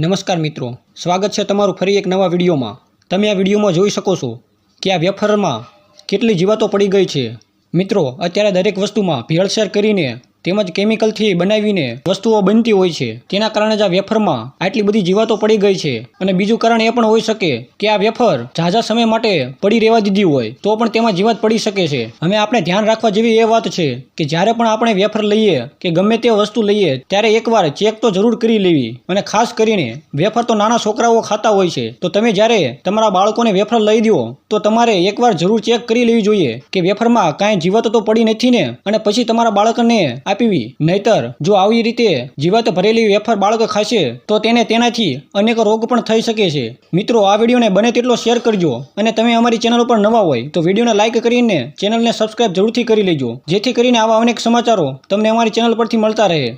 નમસ્કાર મિત્રો, સ્વાગત છે તમારું ફરી એક નવા વિડીયોમાં। તમે આ વિડીયોમાં જોઈ શકો છો કે આ વેફરમાં કેટલી જીવાતો પડી ગઈ છે। મિત્રો, અત્યારે દરેક વસ્તુમાં ભેળસેળ કરીને તેમજ કેમિકલથી બનાવીને વસ્તુઓ બનતી હોય છે, તેના કારણે જ આ વેફરમાં આટલી બધી જીવાતો પડી ગઈ છે। અને બીજું કારણ એ પણ હોઈ શકે કે આ વેફર ઝાઝા સમય માટે પડી રહેવા દીધી હોય તો પણ તેમાં જીવાત પડી શકે છે। હવે આપણે ધ્યાન રાખવા જેવી એ વાત છે કે જ્યારે પણ આપણે વેફર લઈએ કે ગમે તે વસ્તુ લઈએ ત્યારે એકવાર ચેક તો જરૂર કરી લેવી। અને ખાસ કરીને વેફર તો નાના છોકરાઓ ખાતા હોય છે, તો તમે જ્યારે તમારા બાળકોને વેફર લઈ દો તો તમારે એકવાર જરૂર ચેક કરી લેવી જોઈએ કે વેફરમાં કાંઈ જીવાત તો પડી નથી ને, અને પછી તમારા બાળકને આપવી। નહીતર જો આવી રીતે જીવાત ભરેલી વેફર બાળક ખાશે તો તેને તેનાથી અનેક રોગ પણ થઈ શકે છે। મિત્રો, આ વિડીયોને બને તેટલો શેર કરજો, અને તમે અમારી ચેનલ ઉપર નવા હોય તો વિડીયોને લાઇક કરીને ચેનલને સબસ્ક્રાઇબ જરૂરથી કરી લેજો, જેથી કરીને આવા અનેક સમાચારો તમને અમારી ચેનલ પરથી મળતા રહે।